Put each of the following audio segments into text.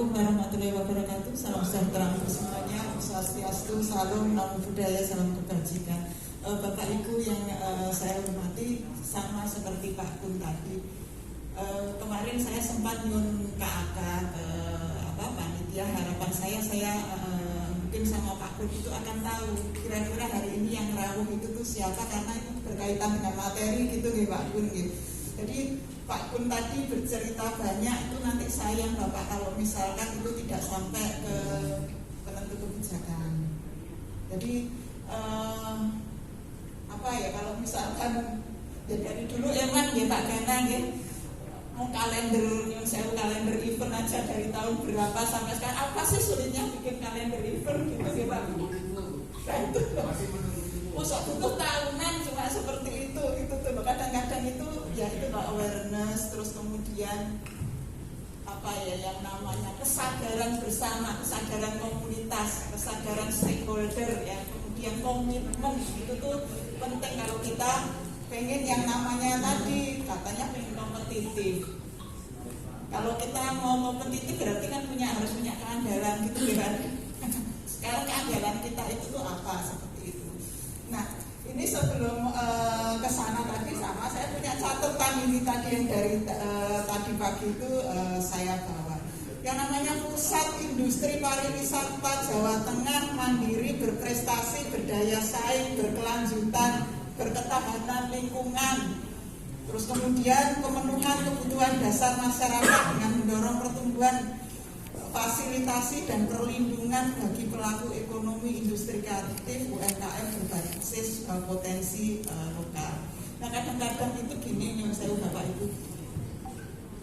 Assalamualaikum warahmatullahi wabarakatuh. Salam sejahtera untuk semuanya. Om Swastiastu, salam, namo buddhaya, salam kebajikan. Bapak Ibu yang saya hormati, sama seperti Pak Kun tadi. Kemarin saya sempat nyun KAK ke panitia. Harapan saya mungkin sama Pak Kun itu akan tahu kira-kira hari ini yang rawuh itu tuh siapa, karena itu berkaitan dengan materi gitu nih Pak Kun gitu. Jadi Pak Kun tadi bercerita banyak, itu nanti sayang Bapak kalau misalkan itu tidak sampai ke penentu kebijakan. Jadi kalau misalkan ya dari dulu emang ya Pak Gana ya, mau kalender event aja dari tahun berapa sampai sekarang, apa sih sulitnya bikin kalender event gitu ya Pak? Masa butuh tahunan cuma seperti itu tuh. Kadang-kadang itu ya itu awareness, terus kemudian yang namanya kesadaran bersama, kesadaran komunitas, kesadaran stakeholder ya, kemudian komitmen itu tuh penting kalau kita pengen yang namanya tadi katanya pengen kompetitif. Kalau kita mau kompetitif berarti kan harus punya keandalan gitu kan. Sekarang keandalan kita itu tuh apa, seperti itu. Nah, ini sebelum ke sana tadi sama saya punya catatan ini tadi yang dari tadi pagi itu saya bawa. Yang namanya Pusat Industri Pariwisata Jawa Tengah mandiri, berprestasi, berdaya saing, berkelanjutan, berketahanan lingkungan. Terus kemudian pemenuhan kebutuhan dasar masyarakat dengan mendorong pertumbuhan, fasilitasi dan perlindungan bagi pelaku ekonomi industri kreatif UMKM berbasis potensi lokal. Nah kadang-kadang itu gini nih saya Bapak Ibu,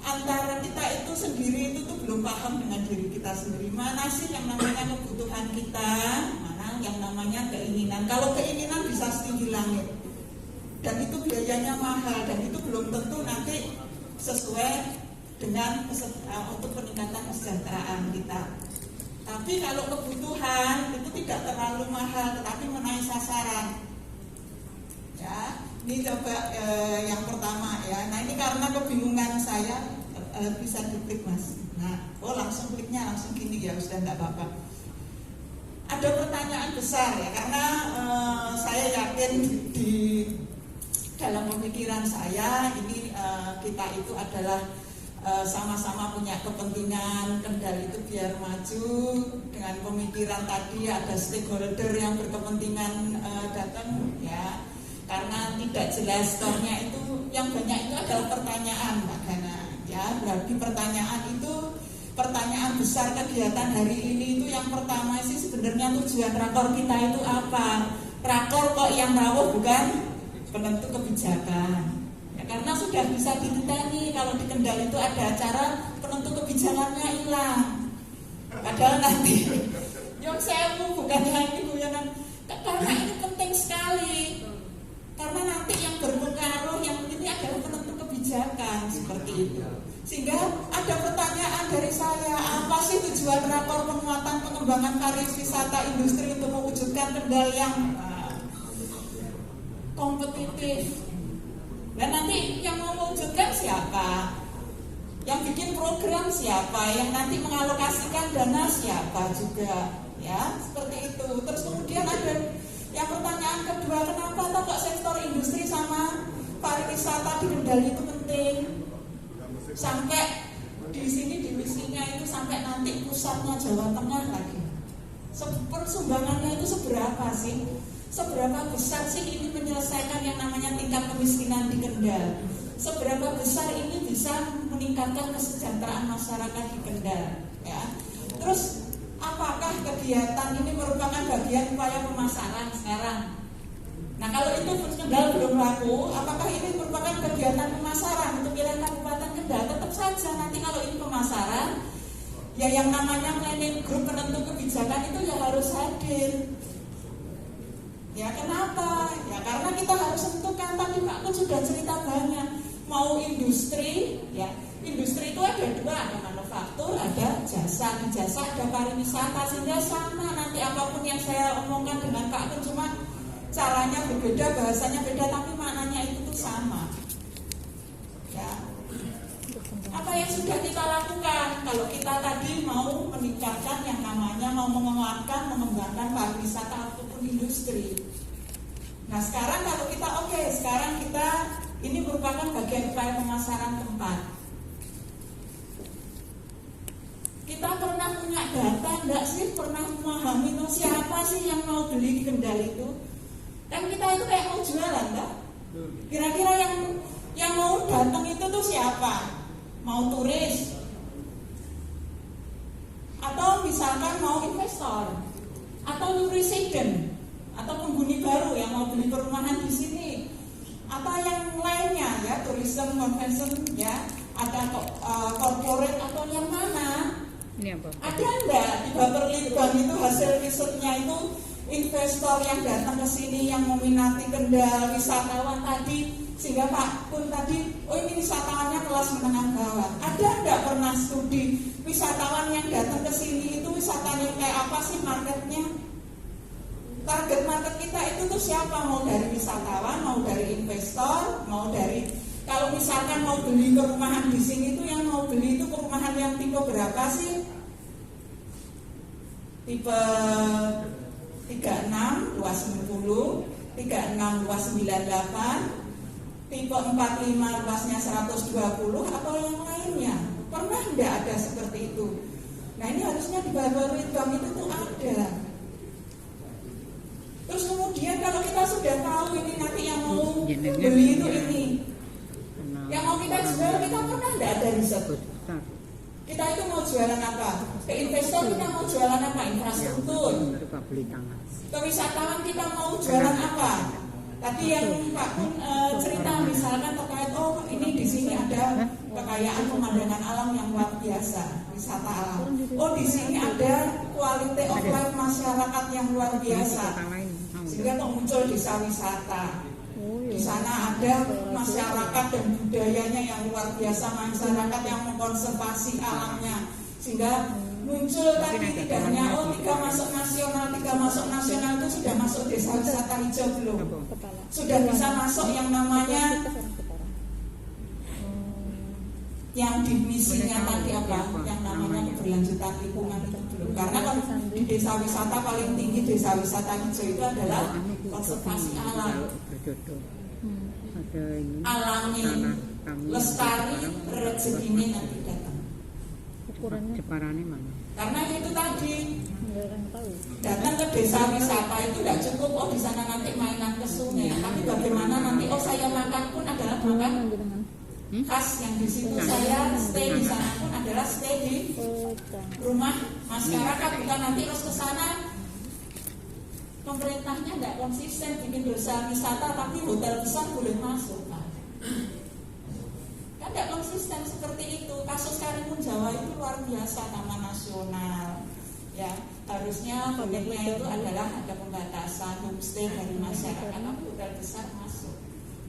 antara kita itu sendiri itu tuh belum paham dengan diri kita sendiri. Mana sih yang namanya kebutuhan kita, mana yang namanya keinginan. Kalau keinginan bisa setinggi langit, dan itu biayanya mahal, dan itu belum tentu nanti sesuai dengan untuk peningkatan kesejahteraan kita. Tapi kalau kebutuhan itu tidak terlalu mahal, tetapi menaik sasaran. Ya, ini coba yang pertama ya. Nah ini karena kebingungan saya, bisa diklik Mas. Nah, langsung kliknya langsung gini ya, sudah enggak apa-apa. Ada pertanyaan besar ya, karena saya yakin di dalam pemikiran saya ini kita itu adalah sama-sama punya kepentingan Kendal itu biar maju. Dengan pemikiran tadi ada stakeholder yang berkepentingan datang ya, karena tidak jelas store-nya itu yang banyak itu adalah pertanyaan Mbak Gana ya. Berarti pertanyaan besar kegiatan hari ini itu yang pertama sih sebenarnya tujuan rakor kita itu apa? Rakor kok yang rawuh bukan penentu kebijakan. Karena sudah bisa dititeni kalau di Kendal itu ada acara penentu kebijakannya hilang. Padahal nanti yang sewu bukan hanya guyonan, karena ini penting sekali. Karena nanti yang berpengaruh yang ini adalah penentu kebijakan seperti itu. Sehingga ada pertanyaan dari saya, apa sih tujuan rakor penguatan pengembangan pariwisata industri untuk mewujudkan Kendal yang kompetitif? Dan nanti yang mau mewujudkan siapa? Yang bikin program siapa? Yang nanti mengalokasikan dana siapa juga? Ya, seperti itu. Terus kemudian ada yang pertanyaan kedua, kenapa kok sektor industri sama pariwisata di Kendal itu penting? Sampai di sini divisinya itu sampai nanti pusatnya Jawa Tengah lagi. Persumbangannya itu seberapa sih? Seberapa besar sih ini menyelesaikan yang namanya tingkat kemiskinan di Kendal? Seberapa besar ini bisa meningkatkan kesejahteraan masyarakat di Kendal? Ya. Terus apakah kegiatan ini merupakan bagian upaya pemasaran sekarang? Nah kalau itu Kendal belum laku, apakah ini merupakan kegiatan pemasaran untuk wilayah Kabupaten Kendal? Tetap saja nanti kalau ini pemasaran, ya yang namanya planning group penentu kebijakan itu ya harus hadir. Ya kenapa? Ya karena kita harus tentukan, tadi Pak Kun sudah cerita banyak. Mau industri, ya industri itu ada dua, ada manufaktur, ada jasa. Di jasa ada pariwisata, sehingga sama nanti apapun yang saya omongkan dengan Pak Kun, cuma caranya berbeda, bahasanya beda, tapi maknanya itu tuh sama. Ya. Apa yang sudah kita lakukan? Kalau kita tadi mau meningkatkan yang namanya mau menguatkan, mengembangkan pariwisata ataupun industri. Nah sekarang kalau kita sekarang kita ini merupakan bagian upaya pemasaran tempat. Kita pernah punya data enggak sih? Pernah memahami siapa sih yang mau beli di Kendal itu? Kan kita itu kayak mau jualan, enggak? Kira-kira yang mau datang itu tuh siapa? Mau turis? Atau misalkan mau investor? Atau new resident? Atau penghuni baru yang mau beli perumahan di sini? Atau yang lainnya ya, tourism, convention ya, ada corporate atau yang mana? Ini apa? Ada enggak di Baperlitbang itu hasil risetnya itu investor yang datang ke sini yang meminati Kendal, wisatawan tadi, sehingga Pak Kun tadi, ini wisatawannya kelas menengah bawah. Ada enggak pernah studi wisatawan yang datang ke sini itu wisatanya kayak apa sih marketnya? Target market kita itu tuh siapa? Mau dari wisatawan, mau dari investor, mau dari kalau misalkan mau beli perumahan di sini itu yang mau beli itu perumahan yang tipe berapa sih? Tipe 36 luas 60, 36 luas 98, tipe 45 luasnya 120 atau yang lainnya. Pernah enggak ada seperti itu? Nah ini harusnya di Baperlitbang itu tuh ada. Terus kemudian kalau kita sudah tahu ini nanti yang mau beli itu ini, yang mau kita jual, kita pernah enggak ada riset? Kita itu mau jualan apa? Ke investor kita mau jualan apa? Infrastruktur. Ke wisatawan kita mau jualan apa? Tadi yang Pak Kun cerita misalkan terkait ini di sini ada kekayaan pemandangan alam yang luar biasa, wisata alam. Di sini ada quality of life masyarakat yang luar biasa. Sehingga muncul desa wisata. Di sana ada masyarakat dan budayanya yang luar biasa, masyarakat yang mengkonservasi alamnya, sehingga muncul tadi tidak hanya 3 masuk nasional itu sudah masuk desa wisata hijau belum? Sudah bisa masuk yang namanya yang di misinya tadi apa? Yang namanya keberlanjutan lingkungan itu belum. Karena kan di desa wisata paling tinggi desa wisata hijau itu adalah konservasi alam. Alami, lestari, rezekine nanti datang. Jeparannya mana? Karena itu tadi datang ke desa wisata itu tidak cukup. Di sana nanti mainan ke sungai. Tapi bagaimana nanti? Saya makan pun adalah makan khas yang di situ. Saya stay di sana pun adalah stay di rumah masyarakat. Bukan nanti harus ke sana. Pemerintahnya tidak konsisten bikin desa wisata, tapi hotel besar boleh masuk. Kan tidak konsisten seperti itu. Kasus Karimun Jawa itu luar biasa, taman nasional. Ya, harusnya bentuknya itu adalah ada pembatasan homestay dari masyarakat, tapi hotel besar masuk.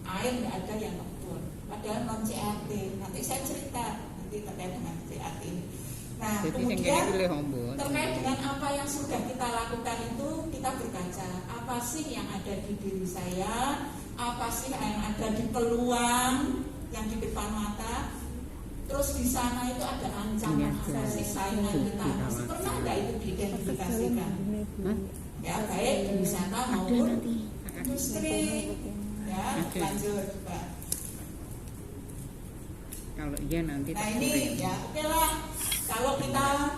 Air tidak ada yang ngebor. Padahal non CAT. Nanti saya cerita nanti terkait dengan CAT ini. Nah, kemudian terkait dengan apa yang sudah kita lakukan itu kita berkaca apa sih yang ada di diri saya, apa sih yang ada di peluang yang di depan mata, terus di sana itu ada ancaman, ada sih saingan kita. Pernah nggak itu diidentifikasikan? Ya baik di wisata maupun industri. Ya lanjut Pak. Kalau iya nanti. Nah ini ya oke lah. Kalau kita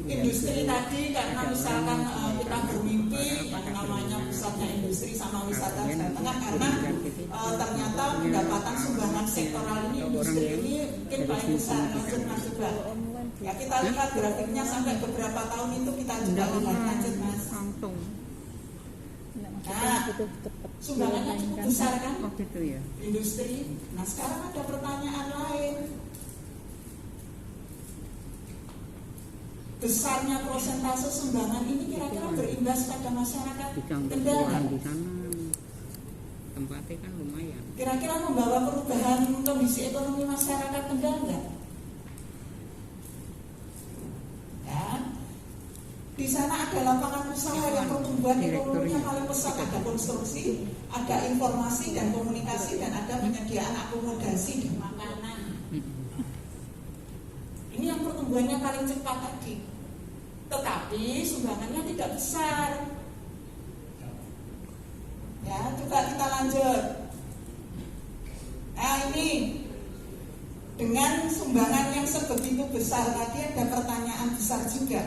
industri tadi karena misalkan kita bermimpi yang namanya pusatnya industri sama wisata Jawa Tengah, karena ternyata pendapatan sumbangan sektoral ini industri ini mungkin paling besar. Lanjut Mas ya kita lihat grafiknya sampai beberapa tahun itu kita juga lihat. Lanjut Mas. Nah sumbangannya cukup besar kan industri. Nah sekarang ada pertanyaan lain. Besarnya prosentase sumbangan ini kira-kira berimbas pada masyarakat Kendal. Di sana tempatnya kan lumayan. Kira-kira membawa perubahan kondisi ekonomi masyarakat Kendal enggak? Ya. Di sana ada lapangan usaha yang pertumbuhan ekonominya paling besar, ada konstruksi, ada informasi dan komunikasi, dan ada penyediaan akomodasi dan makanan. pertumbuhannya paling cepat tadi. Tetapi sumbangannya tidak besar. Ya, coba kita lanjut. Nah ini, dengan sumbangan yang sebegitu besar tadi ada pertanyaan besar juga.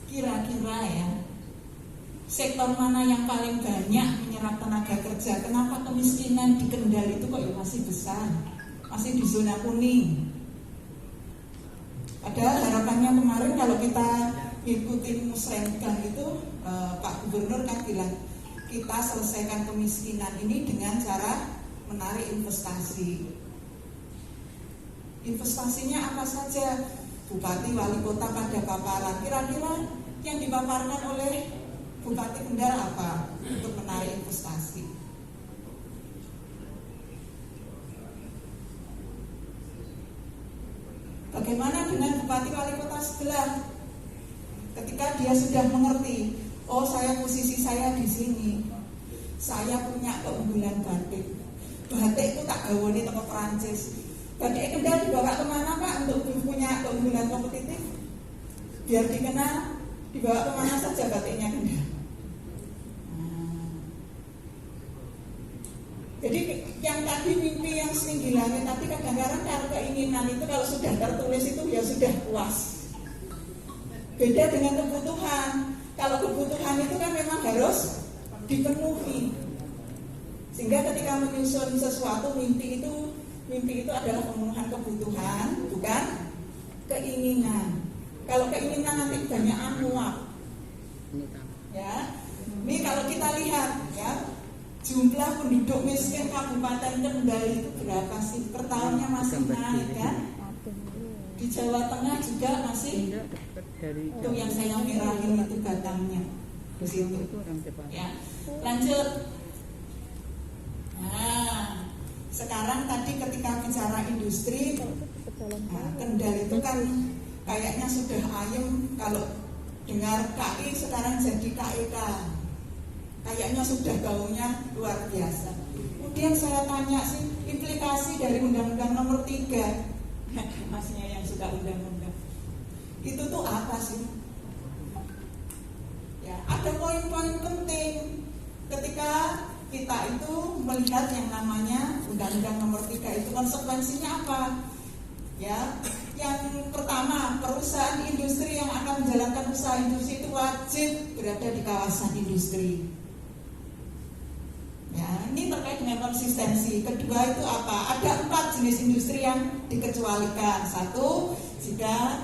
Kira-kira ya, sektor mana yang paling banyak menyerap tenaga kerja? Kenapa kemiskinan di Kendal itu kok ya masih besar? Masih di zona kuning. Padahal harapannya kemarin kalau kita ikutin musrengan itu Pak Gubernur kan bilang kita selesaikan kemiskinan ini dengan cara menarik investasi. Investasinya apa saja? Bupati wali kota pada paparan. Kira-kira yang dipaparkan oleh Bupati Kendal apa untuk menarik investasi? Bagaimana dengan Bupati wali kota sebelah? Ketika dia sudah mengerti, oh posisi saya di sini, saya punya keunggulan batik. Batik itu tak gawoni toko Perancis. Batik Kendal dibawa kemana Pak untuk punya keunggulan kompetitif? Biar dikenal, dibawa kemana saja batiknya Kendal. Jadi yang tadi mimpi yang setinggi langit, tapi kadang-kadang kalau keinginan itu kalau sudah tertulis itu ya sudah puas. Beda dengan kebutuhan. Kalau kebutuhan itu kan memang harus dipenuhi. Sehingga ketika menyusun sesuatu mimpi itu adalah pemenuhan kebutuhan, bukan keinginan. Kalau keinginan nanti banyak amuak. Ya, ini kalau kita lihat ya. Jumlah penduduk miskin Kabupaten Kendal itu berapa sih? Per tahunnya masih naik kan? Di Jawa Tengah juga masih. Itu yang saya merahin itu batangnya. Di situ. Ya. Lanjut. Nah, sekarang tadi ketika bicara industri, Kendal itu kan kayaknya sudah ayem. Kalau dengar KI sekarang jadi KIK. Kayaknya sudah gaungnya luar biasa. Kemudian saya tanya sih, implikasi dari Undang-Undang Nomor 3, masnya yang suka undang-undang, itu tuh apa sih? Ya, ada poin-poin penting ketika kita itu melihat yang namanya Undang-Undang Nomor 3 itu konsekuensinya apa? Ya, yang pertama, perusahaan industri yang akan menjalankan usaha industri itu wajib berada di kawasan industri. Ya, ini terkait dengan konsistensi. Kedua itu apa? Ada 4 jenis industri yang dikecualikan. 1, jika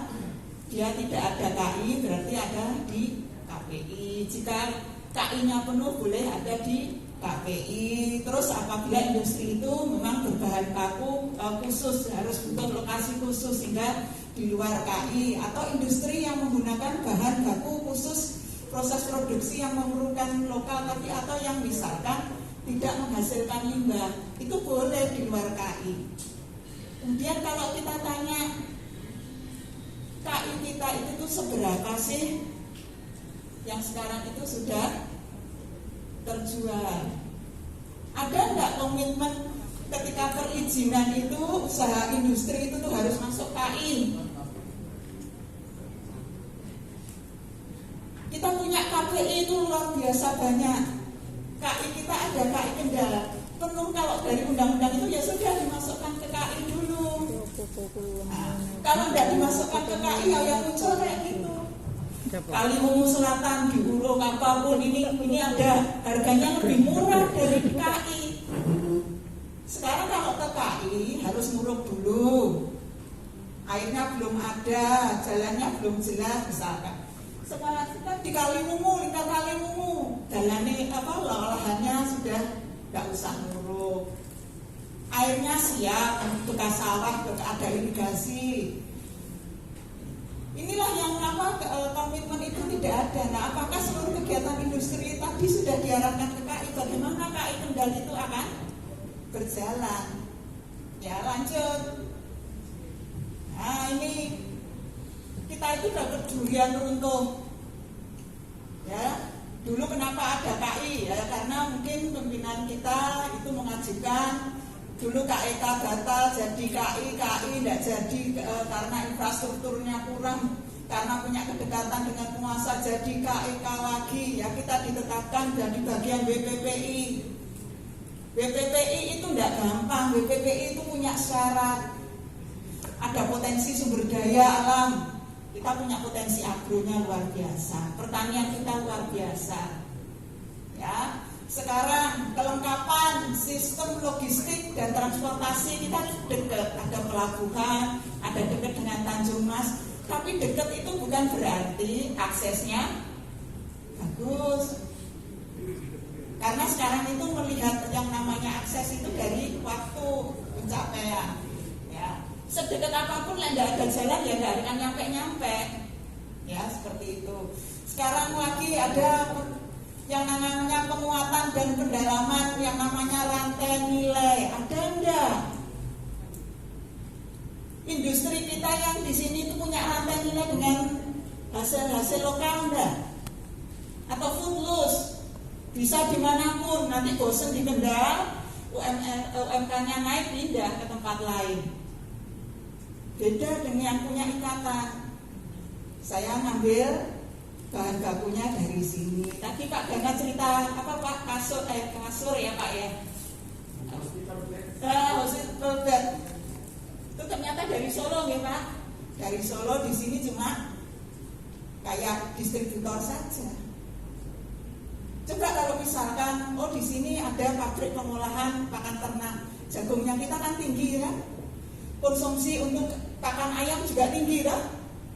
dia tidak ada KI berarti ada di KPI. Jika KI-nya penuh boleh ada di KPI. Terus apabila industri itu memang berbahan baku khusus, harus butuh lokasi khusus sehingga di luar KI. Atau industri yang menggunakan bahan baku khusus, proses produksi yang memerlukan lokal tapi atau yang misalkan tidak menghasilkan limbah, itu boleh di luar KI. Kemudian kalau kita tanya KI kita itu tuh seberapa sih yang sekarang itu sudah terjual? Ada nggak komitmen ketika perizinan itu usaha industri itu tuh harus masuk KI? Kita punya KPI itu luar biasa banyak. KI kita ada KI Kendal penuh. Kalau dari undang-undang itu ya sudah dimasukkan ke KI dulu. Nah, kalau tidak dimasukkan ke KI ya yang muncul kayak gitu. Kaliwungu Selatan di Huruf apapun ini ada harganya lebih murah dari KI. Sekarang kalau ke KI harus nguruk dulu. Airnya belum ada, jalannya belum jelas misalkan. Sekarang kita di Kaliwungu, lingkar Kaliwungu, jalannya lahannya sudah nggak usah nguruk. Airnya siap, bekas sawah, ada irigasi. Inilah yang komitmen itu tidak ada. Nah, apakah seluruh kegiatan industri tadi sudah diarahkan ke KI? Bagaimana KI Kendal itu akan berjalan? Ya, lanjut. Nah, ini kita itu dapat durian runtuh. Ya, dulu kenapa ada KI? Ya, karena mungkin pimpinan kita itu mengajukan Dulu KEK batal jadi KI tidak jadi karena infrastrukturnya kurang, karena punya kedekatan dengan penguasa jadi KEK lagi. Ya kita ditetapkan jadi bagian BPPI. BPPI itu tidak gampang, BPPI itu punya syarat. Ada potensi sumber daya alam, kita punya potensi agronya luar biasa, pertanian kita luar biasa. Ya, sekarang kelengkapan sistem logistik dan transportasi kita dekat, ada pelabuhan, ada dekat dengan Tanjung Mas. Tapi dekat itu bukan berarti aksesnya bagus. Karena sekarang itu melihat yang namanya akses itu dari waktu pencapaian. Ya, sedekat apapun lah tidak ada jalan ya nggak akan nyampe. Ya seperti itu. Sekarang lagi ada yang namanya penguatan dan pendalaman yang namanya rantai nilai. Ada enggak? Industri kita yang di sini itu punya rantai nilai dengan hasil-hasil lokal enggak? Atau food loss? Bisa dimanapun, nanti bosen di Kendal, UMK-nya naik pindah ke tempat lain. Beda dengan yang punya ikatan. Saya ngambil bahan bakunya dari sini. Tadi Pak Gana cerita apa Pak, kasur ya Pak ya. Hospital bed. Itu ternyata dari Solo ya Pak. Dari Solo di sini cuma kayak distributor saja. Coba kalau misalkan, di sini ada pabrik pengolahan pakan ternak, jagungnya kita kan tinggi ya, konsumsi untuk pakan ayam juga tinggi kan.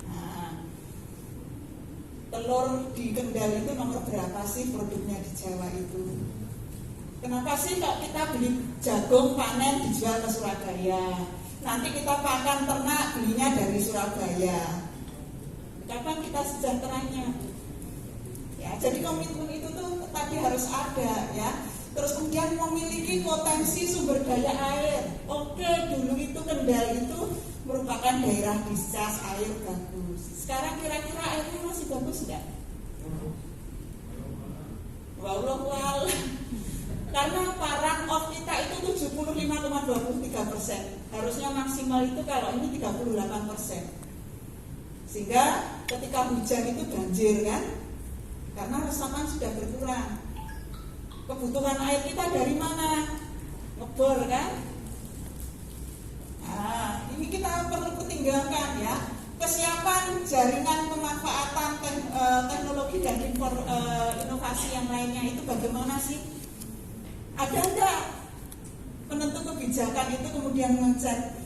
Nah, telur di Kendal itu nomor berapa sih produknya di Jawa itu? Kenapa sih kalau kita beli jagung panen dijual ke Surabaya, nanti kita pakan ternak belinya dari Surabaya? Kapan kita sejahteranya? Ya, jadi komitmen itu tuh tadi harus ada ya. Terus kemudian memiliki potensi sumber daya air. Oke, dulu itu Kendal itu merupakan daerah disas, air bagus. Sekarang kira-kira airnya masih bagus enggak? Wallah. Karena run off kita itu 75,23%. Harusnya maksimal itu kalau ini 38%. Sehingga ketika hujan itu banjir kan? Karena resapan sudah berkurang. Kebutuhan air kita dari mana? Ngebor kan? Nah, ini kita perlu pertimbangkan ya. Kesiapan jaringan pemanfaatan teknologi dan inovasi yang lainnya itu bagaimana sih? Ada enggak penentu kebijakan itu kemudian mengecek,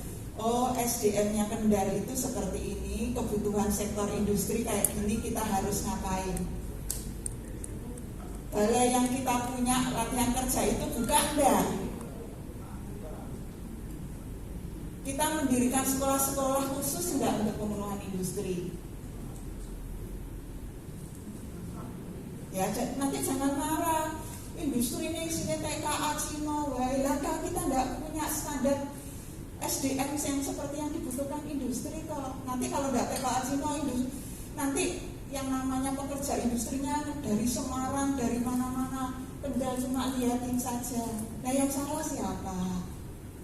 SDM-nya Kendal itu seperti ini, kebutuhan sektor industri kayak gini, kita harus ngapain? Balai yang kita punya latihan kerja itu buka enggak? Kita mendirikan sekolah-sekolah khusus enggak untuk pemenuhan industri? Ya, nanti jangan marah. Industri ini sini TKA Cina, kan kita enggak punya standar SDM yang seperti yang dibutuhkan industri kok. Nanti kalau enggak TKA Cina, nanti yang namanya pekerja industrinya dari Semarang, dari mana-mana, Kendal cuma liatin saja. Nah yang salah siapa?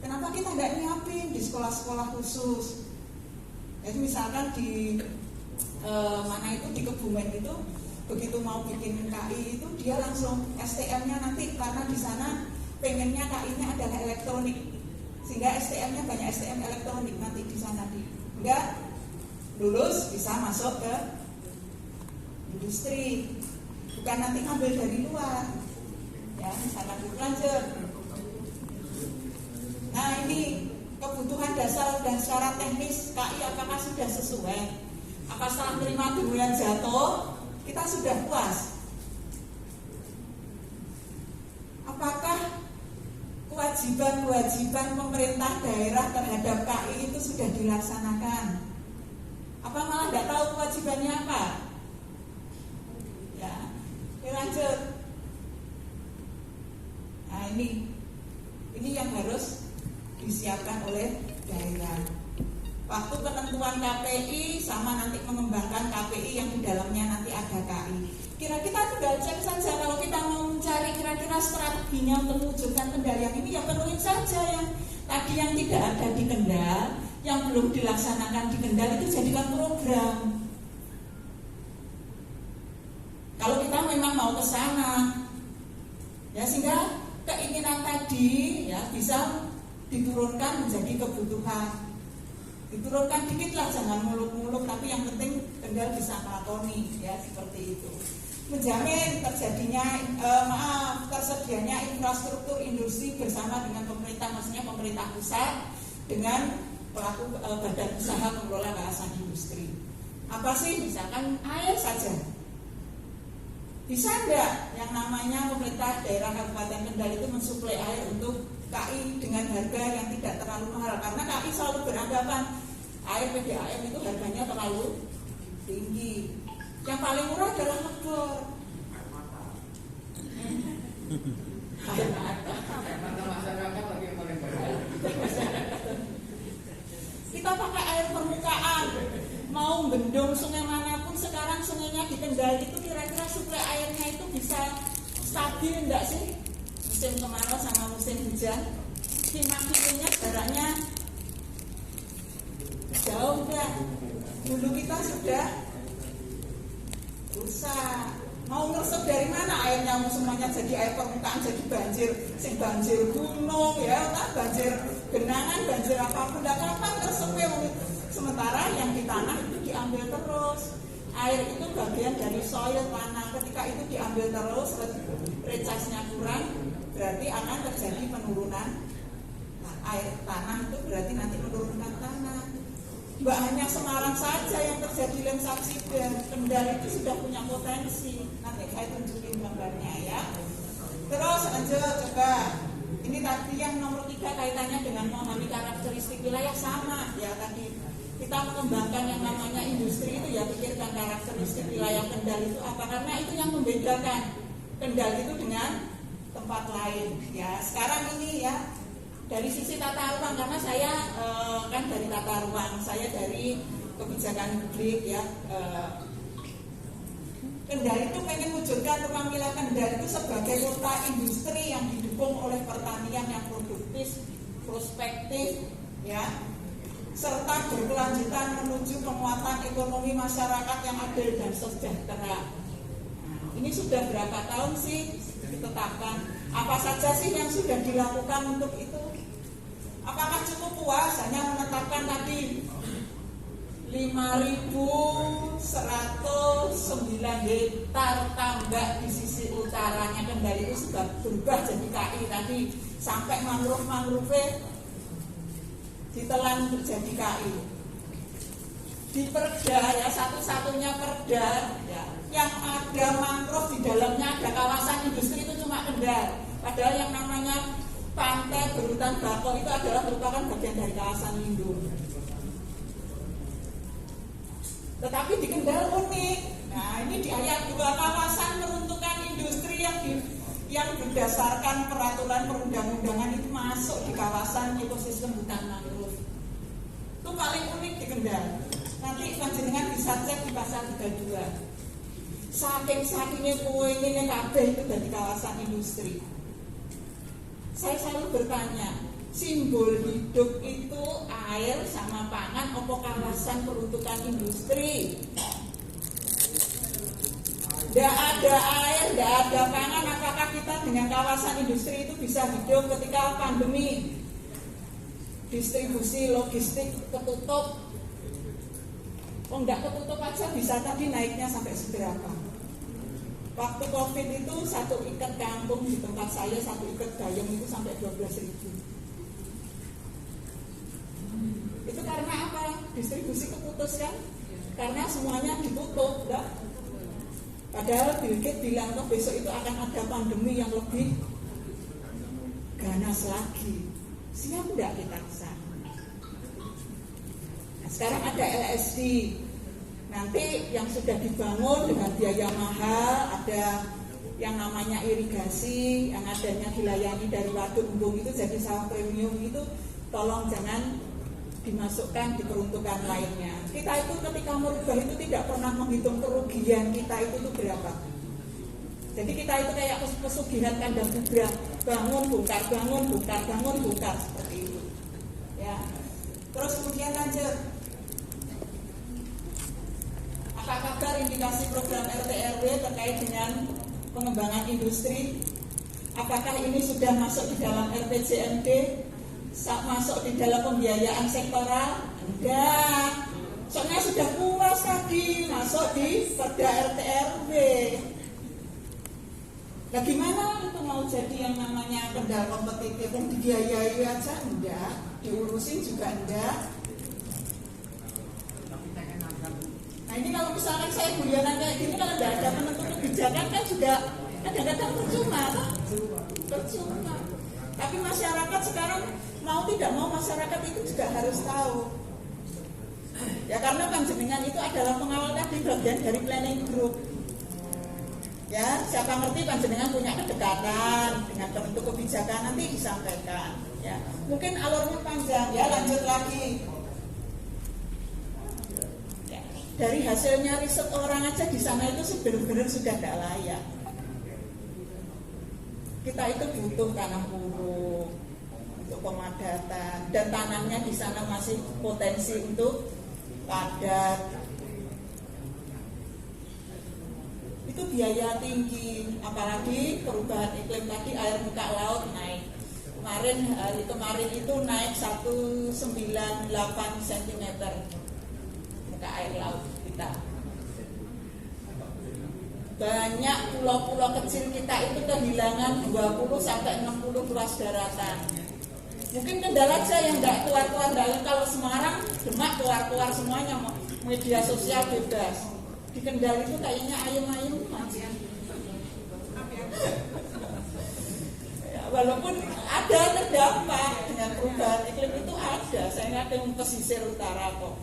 Kenapa kita nggak nyiapin di sekolah-sekolah khusus? Jadi misalkan di mana itu di Kebumen itu, begitu mau bikin KI itu dia langsung STM-nya nanti karena di sana pengennya KI-nya adalah elektronik, sehingga STM-nya banyak STM elektronik nanti di sana enggak lulus bisa masuk ke industri, bukan nanti ngambil dari luar. Ya, misalkan lanjut. Nah ini kebutuhan dasar dan syarat teknis KI apakah sudah sesuai? Apa setelah terima durian jatuh kita sudah puas? Apakah kewajiban pemerintah daerah terhadap KI itu sudah dilaksanakan? Apa malah tidak tahu kewajibannya apa? Ya, lanjut. Nah ini yang harus disiapkan oleh daerah. Waktu penentuan KPI sama nanti mengembangkan KPI yang di dalamnya nanti ada KI. Kira-kira tinggal cek saja kalau kita mau mencari kira-kira gimana strateginya untuk mewujudkan Kendal yang ini, ya penuhin saja yang tadi yang tidak ada di Kendal, yang belum dilaksanakan di Kendal itu jadikan program. Kalau kita memang mau ke sana, ya sehingga keinginan tadi ya bisa diturunkan menjadi kebutuhan. Diturunkan dikit lah, jangan muluk-muluk, tapi yang penting Kendal bisa melakoni, ya seperti itu. Menjamin tersedianya infrastruktur industri bersama dengan pemerintah, maksudnya pemerintah pusat dengan pelaku badan usaha pengelola kawasan industri. Apa sih? Misalkan air saja. Bisa enggak yang namanya pemerintah daerah Kabupaten Kendal itu mensuplai air untuk KI dengan harga yang tidak terlalu mahal? Karena KI selalu beranggapan air PDAM itu harganya terlalu tinggi. Yang paling murah adalah Megor. Air mata. Masyarakat lagi yang paling mahal. Kita pakai air permukaan. Mau bendung sungai manapun sekarang sungainya di Kendal itu kira-kira suplai airnya itu bisa stabil enggak sih? Musim kemarau sama musim hujan, kilonya jaraknya jauh enggak? Dulu kita sudah rusak. Mau ngeresep dari mana airnya? Semuanya jadi air permukaan, jadi banjir, banjir gunung ya, banjir genangan, banjir apapun. Enggak kapan ngeresepnya? Sementara yang di tanah itu diambil terus. Air itu bagian dari soil tanah. Ketika itu diambil terus, recharge-nya kurang, berarti akan terjadi penurunan. Nah, air tanah itu berarti nanti menurunkan tanah. Mbak hanya Semarang saja yang terjadi land subsidence. Kendal itu sudah punya potensi. Nanti saya tunjukin gambarnya ya. Terus lanjut coba. Ini tadi yang nomor 3 kaitannya dengan memahami karakteristik wilayah sama ya tadi. Kita mengembangkan yang namanya industri itu ya pikirkan karakteristik wilayah Kendal itu apa, karena itu yang membedakan Kendal itu dengan tempat lain ya. Sekarang ini ya dari sisi tata ruang, karena saya kan dari tata ruang, saya dari kebijakan publik ya. Kendal itu pengen wujudkan ruang wilayah Kendal itu sebagai kota industri yang didukung oleh pertanian yang produktif, prospektif ya, serta berkelanjutan menuju penguatan ekonomi masyarakat yang adil dan sejahtera. Ini sudah berapa tahun sih ditetapkan? Apa saja sih yang sudah dilakukan untuk itu? Apakah cukup puas hanya menetapkan tadi 5.109 hektar tambak di sisi utaranya Kendal itu sudah berubah jadi KI tadi, sampai mangrove ditelan menjadi KI. Di Perda ya, satu-satunya Perda ya, yang ada mangrove di dalamnya ada kawasan industri itu cuma Kendal. Padahal yang namanya pantai berhutan bakau itu adalah merupakan bagian dari kawasan lindung. Tetapi di Kendal unik. Nah ini di ayat 2, kawasan peruntukan industri yang berdasarkan peraturan perundang-undangan itu masuk di kawasan ekosistem hutan mangrove. Itu paling unik di Kendal. Nanti panjenengan bisa cek di pasal 32. Saking-sakingnya kue ini kabeh itu dari kawasan industri. Saya selalu bertanya, simbol hidup itu air sama pangan apa kawasan peruntukan industri? Tidak ada air, tidak ada pangan, apakah kita dengan kawasan industri itu bisa hidup ketika pandemi? Distribusi logistik ketutup. Oh enggak ketutup aja bisa tadi naiknya sampai seberapa? Waktu COVID itu satu ikat kampung di tempat saya, satu ikat gayung itu sampai 12.000. Itu karena apa? Distribusi keputus kan? Karena semuanya ditutup, enggak? Padahal Bill Gates bilang toh besok itu akan ada pandemi yang lebih ganas lagi. Siap enggak kita kesana? Nah, sekarang ada LSD. Nanti yang sudah dibangun dengan biaya mahal, ada yang namanya irigasi, yang adanya dilayani dari waduk embung itu jadi sawah premium itu, tolong jangan dimasukkan di peruntukan lainnya. Kita itu ketika merubah itu tidak pernah menghitung kerugian kita itu berapa. Jadi kita itu kayak pesugihan kandang kuda, bangun bongkar, bangun bongkar, bangun bongkar seperti itu. Ya. Terus kemudian lanjut. Apa kabar indikasi program RT/RW terkait dengan pengembangan industri? Apakah ini sudah masuk di dalam RPJMD? Masuk di dalam pembiayaan sektoral? Enggak. Soalnya sudah puas tadi masuk di Perda RT/RW. Nah gimana itu mau jadi yang namanya kendal kompetitif yang dibiayai aja enggak, diurusin juga enggak. Nah ini kalau misalkan saya guyonan kayak gini, kalau tidak ada penentu kebijakan kan juga kadang-kadang percuma kan? Percuma. Tapi masyarakat sekarang mau tidak mau masyarakat itu juga harus tahu. Ya karena panjenengan itu adalah pengawal tadi, bagian dari planning group. Ya, siapa ngerti panjenengan punya kedekatan dengan penentu kebijakan nanti disampaikan. Ya, mungkin alurnya panjang. Ya, lanjut lagi. Ya, dari hasilnya riset orang aja di sana itu benar-benar sudah tidak layak. Kita itu butuh tanam uruk untuk pemadatan dan tanamnya di sana masih potensi untuk padat. Itu biaya tinggi, apalagi perubahan iklim tadi, air muka laut naik. Kemarin itu naik 198 cm muka air laut kita. Banyak pulau-pulau kecil kita itu kehilangan 20 sampai 60 ruas daratan. Mungkin Kendal aja yang nggak keluar-keluar dalam. Kalau Semarang, Demak keluar-keluar semuanya, media sosial bebas. Di Kendal itu kayaknya ayam-ayam aja. Ya, walaupun ada terdampak dengan perubahan iklim itu ada. Saya nggak ada pesisir utara kok.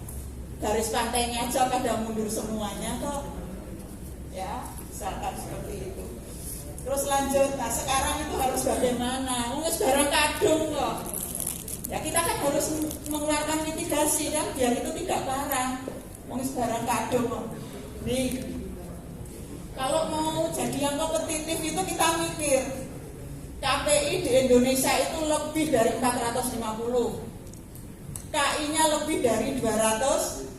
Garis pantainya aja pada mundur semuanya kok. Ya, misalkan seperti itu. Terus lanjut. Nah sekarang itu harus bagaimana? Mungkin barang kadung kok. Ya kita kan harus mengeluarkan mitigasi kan, biar itu tidak parah. Mungkin barang kadung kok. Nih, kalau mau jadi yang kompetitif itu kita mikir KPI di Indonesia itu lebih dari 450, KI-nya lebih dari 126.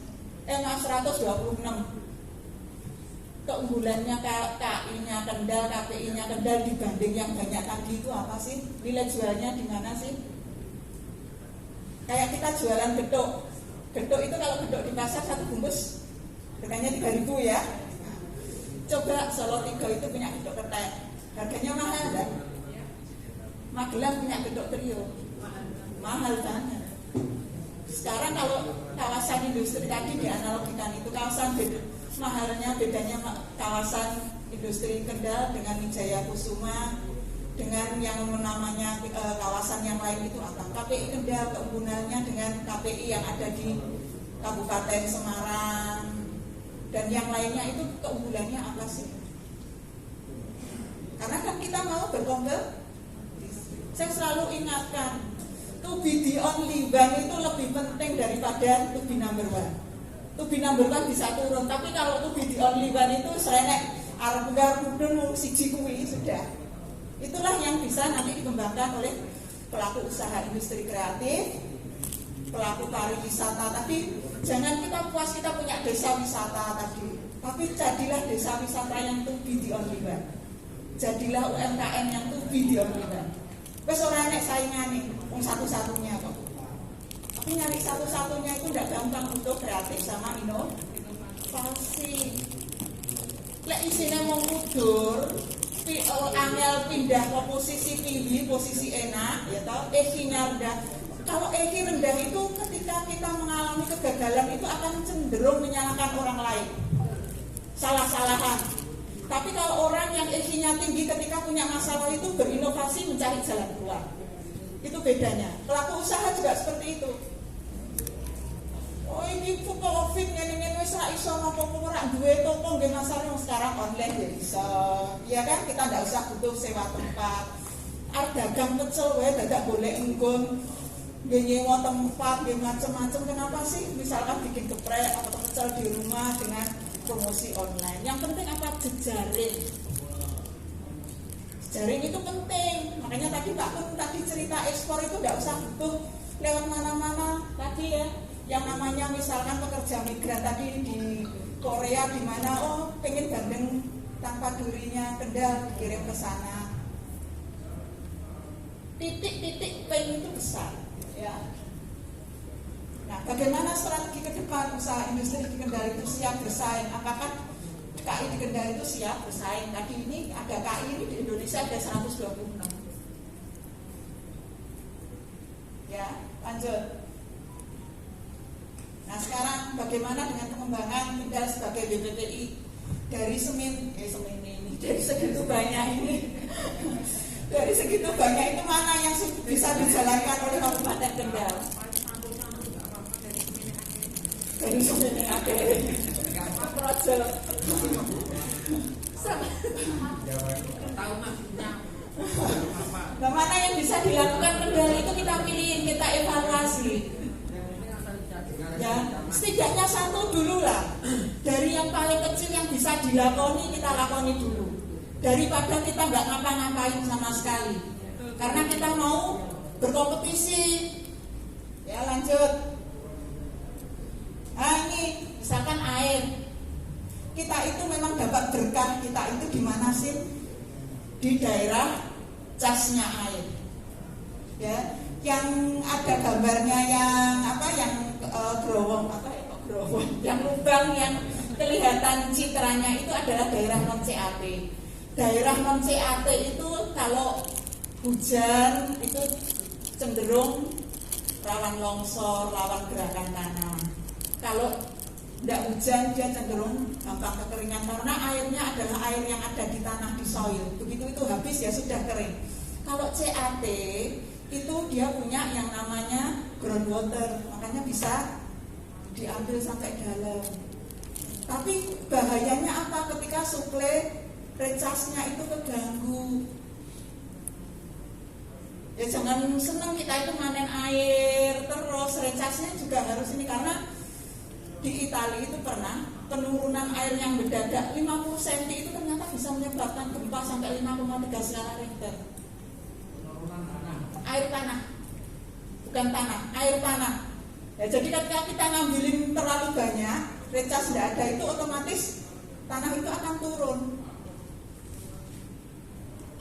Keunggulannya KI-nya Kendal, KPI-nya Kendal dibanding yang banyak tadi itu apa sih? Nilai jualnya di mana sih? Kayak kita jualan gedok. Gedok itu kalau gedok di pasar satu bungkus harganya 3.000 ya. Coba Solo 3 itu punya gedok ketek, harganya mahal kan? Magelang punya gedok trio, mahal banget. Sekarang kalau kawasan industri tadi dianalogikan itu kawasan mahalnya bedanya kawasan industri Kendal dengan Wijaya Kusuma dengan yang namanya kawasan yang lain itu apa? KPI Kendal keunggulannya dengan KPI yang ada di Kabupaten Semarang dan yang lainnya itu keunggulannya apa sih? Karena kan kita mau berkompetisi. Saya selalu ingatkan, to be the only one itu lebih penting daripada to be number one. To be number one bisa turun, tapi kalau to be the only one itu serenek arep mudun siji kuwi sudah. Itulah yang bisa nanti dikembangkan oleh pelaku usaha industri kreatif, pelaku pariwisata. Tapi jangan kita puas kita punya desa wisata tadi, tapi jadilah desa wisata yang to be the only one. Jadilah UMKM yang to be the only one. Wes ora nek saingane wong satu-satunya kok. Tapi nyari satu-satunya itu tidak gampang untuk kreatif sama inovasi. Lek isine mau mundur, angel pindah ke posisi tinggi, posisi enak, ya toh, EQ-nya rendah. Kalau EQ rendah itu ketika kita mengalami kegagalan itu akan cenderung menyalahkan orang lain, salah-salahan. Tapi kalau orang yang EQ-nya tinggi ketika punya masalah itu berinovasi mencari jalan keluar. Itu bedanya. Pelaku usaha juga seperti itu. Oh ini COVID ngene-ngene wis ra iso apa-apa ora duwe toko nggih masalah sekarang online ya bisa. Ya kan kita ndak usah butuh sewa tempat. Arep dagang pecel wae dadak golek enggon nggih nyewa tempat nggih macam-macam. Kenapa sih misalkan bikin geprek atau pecel di rumah dengan promosi online. Yang penting apa? Jejaring. Kita itu harus Jaring itu penting, makanya tadi Pak Pun tadi cerita ekspor itu tidak usah butuh lewat mana-mana tadi ya. Yang namanya misalkan pekerja migran tadi di Korea di mana, oh pengen bandeng tanpa durinya Kendal dikirim ke sana. Titik-titik pengen itu besar, ya. Nah, bagaimana strategi ke depan usaha industri di Kendal itu siap bersaing? Apakah KI di Kendal itu siap bersaing? Tadi ini ada KI ini di Indonesia ada 126. Ya, lanjut. Nah, sekarang bagaimana dengan pengembangan Kendal sebagai BPTI dari dari segitu banyak ini? Dari segitu banyak itu mana yang bisa dijalankan oleh Kabupaten Kendal? Dari Semene Ade, Projo. Tahu maksudnya. Nah, mana yang bisa dilakukan Kendal itu kita pilihin, kita evaluasi. Ya, setidaknya satu dulu lah. Dari yang paling kecil yang bisa dilakoni kita lakoni dulu. Daripada kita nggak ngapa-ngapain sama sekali. Karena kita mau berkompetisi. Ya, lanjut. Nah, ini misalkan air. Kita itu memang dapat berkah kita itu di mana sih? Di daerah casnya air. Ya, yang ada gambarnya yang apa? Yang growong apa ya? Growong. Yang lubang yang kelihatan citranya itu adalah daerah non CAT. Daerah non CAT itu kalau hujan itu cenderung rawan longsor, rawan gerakan tanah. Kalau tidak hujan dia cenderung gampang kekeringan karena airnya adalah air yang ada di tanah, di soil. Begitu itu habis ya sudah kering. Kalau CAT itu dia punya yang namanya groundwater, makanya bisa diambil sampai dalam. Tapi bahayanya apa ketika suplai recasnya itu keganggu? Ya jangan senang kita itu manen air terus, recasnya juga harus ini karena di Italia itu pernah penurunan air yang mendadak 50 cm itu ternyata bisa menyebabkan gempa sampai 5,3 skala Richter. Air tanah, bukan tanah, air tanah. Ya, jadi ketika kita ngambilin terlalu banyak, recas tidak ada itu otomatis tanah itu akan turun.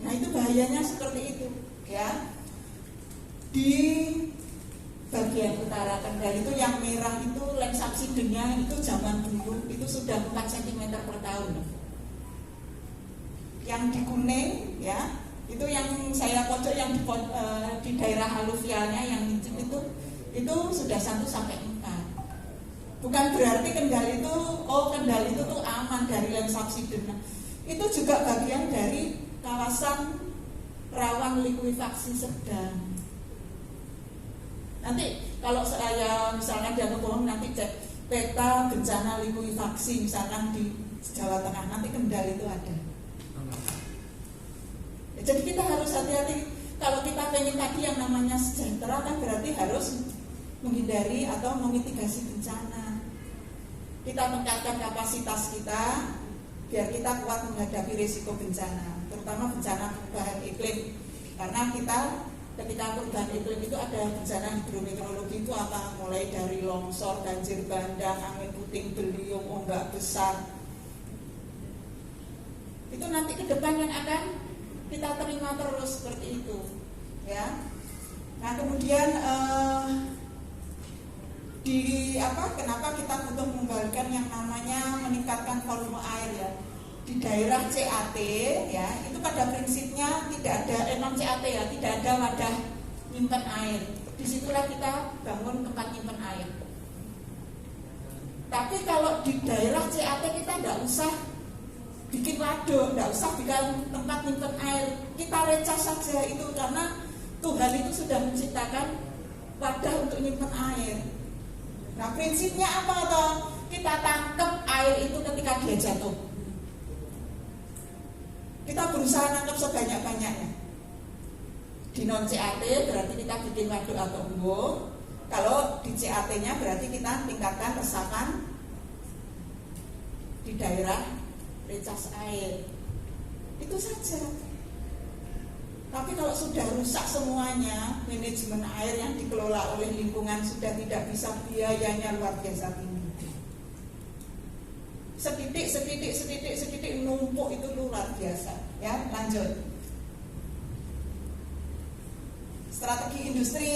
Nah itu bahayanya seperti itu, ya. Di bagian utara Kendal itu yang merah itu lem subsidinya itu zaman dulu itu sudah 4 cm per tahun. Yang di kuning ya itu yang saya pojok yang di daerah aluvialnya yang itu sudah 1 sampai 4. Bukan berarti Kendal itu tuh aman dari lem subsidinya. Itu juga bagian dari kawasan rawan likuifaksi sedang. Nanti kalau saya misalnya dia kebohong nanti cek peta bencana likuifaksi misalkan di Jawa Tengah nanti Kendal itu ada. Ya, jadi kita harus hati-hati kalau kita pengen tadi yang namanya sejahtera kan berarti harus menghindari atau memitigasi bencana. Kita tingkatkan kapasitas kita biar kita kuat menghadapi risiko bencana, terutama bencana perubahan iklim karena kita ketika perubahan iklim itu ada bencana hidrometeorologi itu apa? Mulai dari longsor, banjir bandang, angin puting beliung, ombak besar. Itu nanti ke depan yang akan kita terima terus seperti itu, ya. Nah kemudian kenapa kita butuh mengembalikan yang namanya meningkatkan volume air ya? Di daerah CAT ya itu pada prinsipnya tidak ada non CAT ya tidak ada wadah nyimpen air. Disitulah kita bangun tempat nyimpen air. Tapi kalau di daerah CAT kita tidak usah bikin waduk, tidak usah bikin tempat nyimpen air. Kita recas saja itu karena Tuhan itu sudah menciptakan wadah untuk nyimpen air. Nah prinsipnya apa toh? Kita tangkap air itu ketika dia jatuh. Kita berusaha nangkap sebanyak-banyaknya. Di non CAT berarti kita bikin waduk atau embung. Kalau di CAT-nya berarti kita tingkatkan resapan di daerah recas air. Itu saja. Tapi kalau sudah rusak semuanya, manajemen air yang dikelola oleh lingkungan sudah tidak bisa, biayanya luar biasa tinggi. Setitik numpuk itu luar biasa. Ya, lanjut. Strategi industri,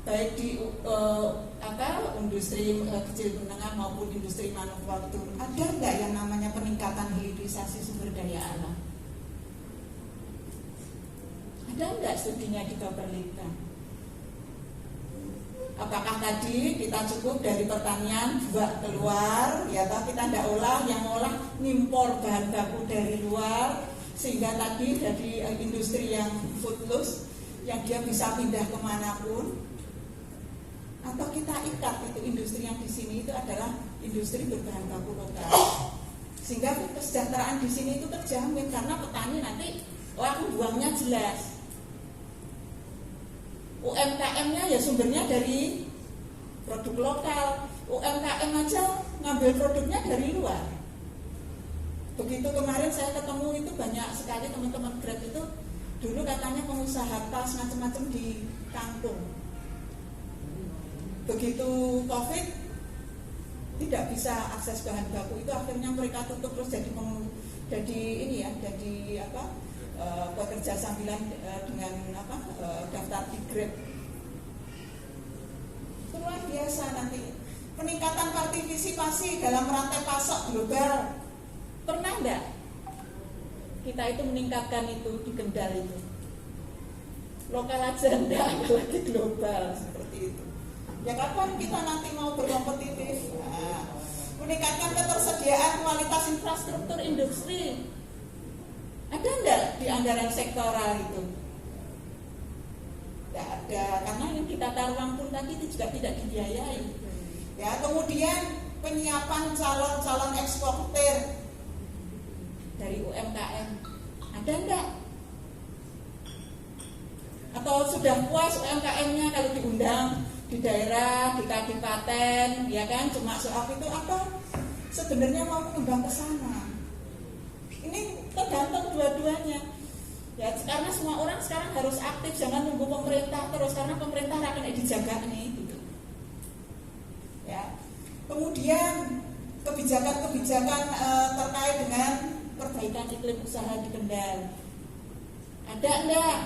baik di industri kecil menengah maupun industri manufaktur, ada nggak yang namanya peningkatan hilirisasi sumber daya alam? Ada nggak studinya di Bapelita? Apakah tadi kita cukup dari pertanian buat keluar, ya toh kita tidak olah, yang olah ngimpor bahan baku dari luar, sehingga tadi dari industri yang foodless, yang dia bisa pindah kemanapun, atau kita ikat itu industri yang di sini itu adalah industri berbahan baku lokal, sehingga kesejahteraan di sini itu terjamin karena petani nanti aku buangnya jelas. UMKM-nya ya sumbernya dari produk lokal. UMKM aja ngambil produknya dari luar. Begitu kemarin saya ketemu itu banyak sekali teman-teman Grab itu dulu katanya pengusaha tas macam-macam di kampung. Begitu COVID tidak bisa akses bahan baku itu, akhirnya mereka tutup terus jadi pekerja sambilan dengan daftar di Grab. Luar biasa nanti peningkatan partisipasi dalam rantai pasok global. Pernah enggak kita itu meningkatkan itu di Kendal itu? Lokal aja enggak, lagi global seperti itu. Ya kapan kita nanti mau berkompetitif? Nah, meningkatkan ketersediaan kualitas infrastruktur industri. Ada enggak di anggaran sektoral itu? Tidak ada, karena yang kita taruh pun tadi itu juga tidak dibiayai. Ya, kemudian penyiapan calon-calon eksportir dari UMKM, ada enggak? Atau sudah puas UMKM-nya kalau diundang di daerah, di kabupaten, ya kan, cuma soal itu, atau sebenarnya mau mengembang ke sana? Ini tergantung dua-duanya. Ya, karena semua orang sekarang harus aktif, jangan nunggu pemerintah terus, karena pemerintah akan dijaga nih gitu. Ya. Kemudian kebijakan-kebijakan terkait dengan perbaikan iklim usaha di Kendal. Ada enggak?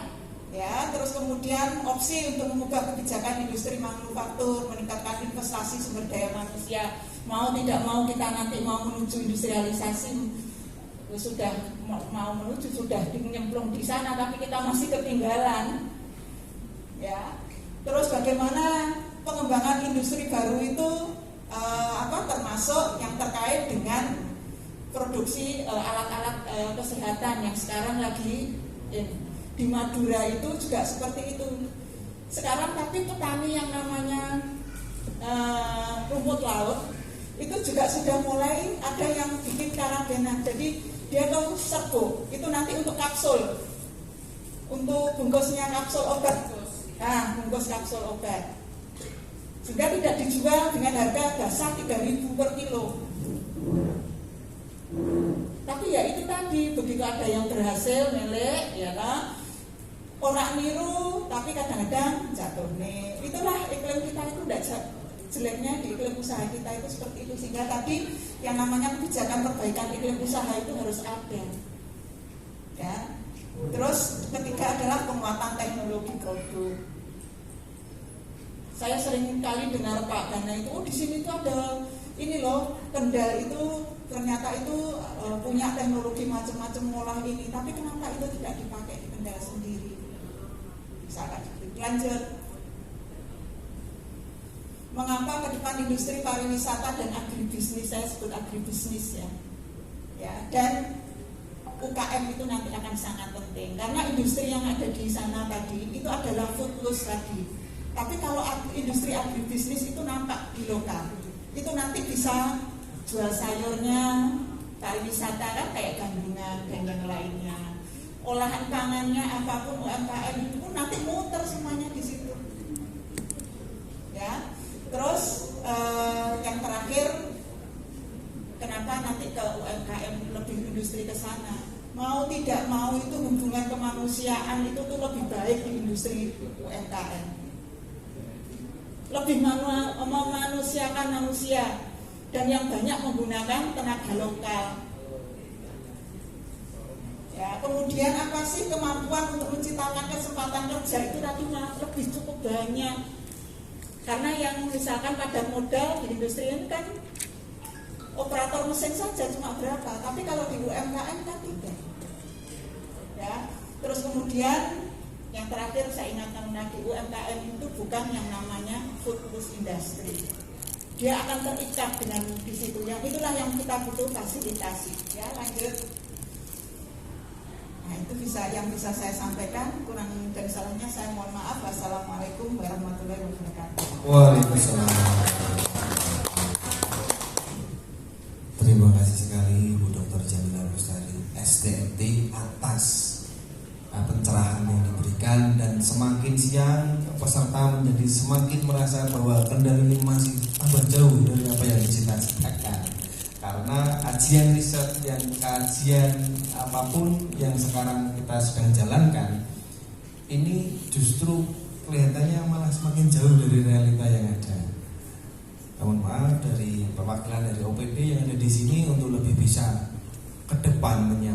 Ya, terus kemudian opsi untuk mengubah kebijakan industri manufaktur, meningkatkan investasi sumber daya manusia. Mau tidak mau kita nanti mau menuju industrialisasi, sudah mau menuju, sudah nyemplung di sana, tapi kita masih ketinggalan. Ya, terus bagaimana pengembangan industri baru itu termasuk yang terkait dengan produksi alat-alat kesehatan yang sekarang lagi di Madura itu juga seperti itu. Sekarang tapi petani yang namanya rumput laut itu juga sudah mulai ada yang bikin karantina. Jadi dia tahu serbuk itu nanti untuk kapsul, untuk bungkusnya kapsul obat. Nah, bungkus kapsul obat sehingga tidak dijual dengan harga dasar 3.000 per kilo. Tapi ya itu tadi, begitu ada yang berhasil melek, ya kan, orang niru, tapi kadang-kadang jatuh nih. Itulah iklim kita itu tidak jeleknya di iklim usaha kita itu seperti itu. Sehingga tadi yang namanya kebijakan perbaikan iklim usaha itu harus ada. Ya. Terus ketiga adalah penguatan teknologi produk. Saya sering kali dengar Pak Dana itu, di sini tuh ada ini loh, Kendal itu ternyata itu punya teknologi macam-macam ngolah ini, tapi kenapa itu tidak dipakai di Kendal sendiri? Misalkan lanjut. Mengapa ke depan industri pariwisata dan agribisnis, saya sebut agribisnis ya. Ya, dan UKM itu nanti akan sangat penting karena industri yang ada di sana tadi itu adalah foodless tadi. Tapi kalau industri agribisnis itu nampak di lokal, itu nanti bisa jual sayurnya, pariwisata kan kayak gandungan dan yang lainnya, olahan pangannya apapun UMKM itu pun nanti muter semuanya di situ. Ya, terus yang terakhir, kenapa nanti ke UMKM lebih industri ke sana? mau tidak mau itu hubungan kemanusiaan itu tuh lebih baik di industri UMKM. Lebih memanusiakan manusia dan yang banyak menggunakan tenaga lokal. Ya, kemudian apa sih kemampuan untuk menciptakan kesempatan kerja itu tadi lebih cukup banyak. Karena yang misalkan pada modal di industri ini kan operator mesin saja cuma berapa, tapi kalau di UMKM kan tidak. Ya, terus kemudian yang terakhir saya ingatkan lagi, UMKM itu bukan yang namanya food industry. Dia akan terikat dengan di situ. Yang itulah yang kita butuh fasilitasi. Ya, lanjut. Nah, itu yang bisa saya sampaikan. Kurang dan salahnya saya mohon maaf. Wassalamualaikum warahmatullahi wabarakatuh. Waalaikumsalam. Terima kasih sekali Bu Dr. Jamila Lestari STMT atas pencerahan yang diberikan, dan semakin siang peserta menjadi semakin merasa bahwa Kendal ini masih tambah jauh dari apa yang dicita-citakan, karena kajian riset dan kajian apapun yang sekarang kita sedang jalankan ini justru kelihatannya malah semakin jauh dari realita yang ada. Mohon maaf dari perwakilan dari OPD yang ada di sini untuk lebih bisa ke depan menyiapkan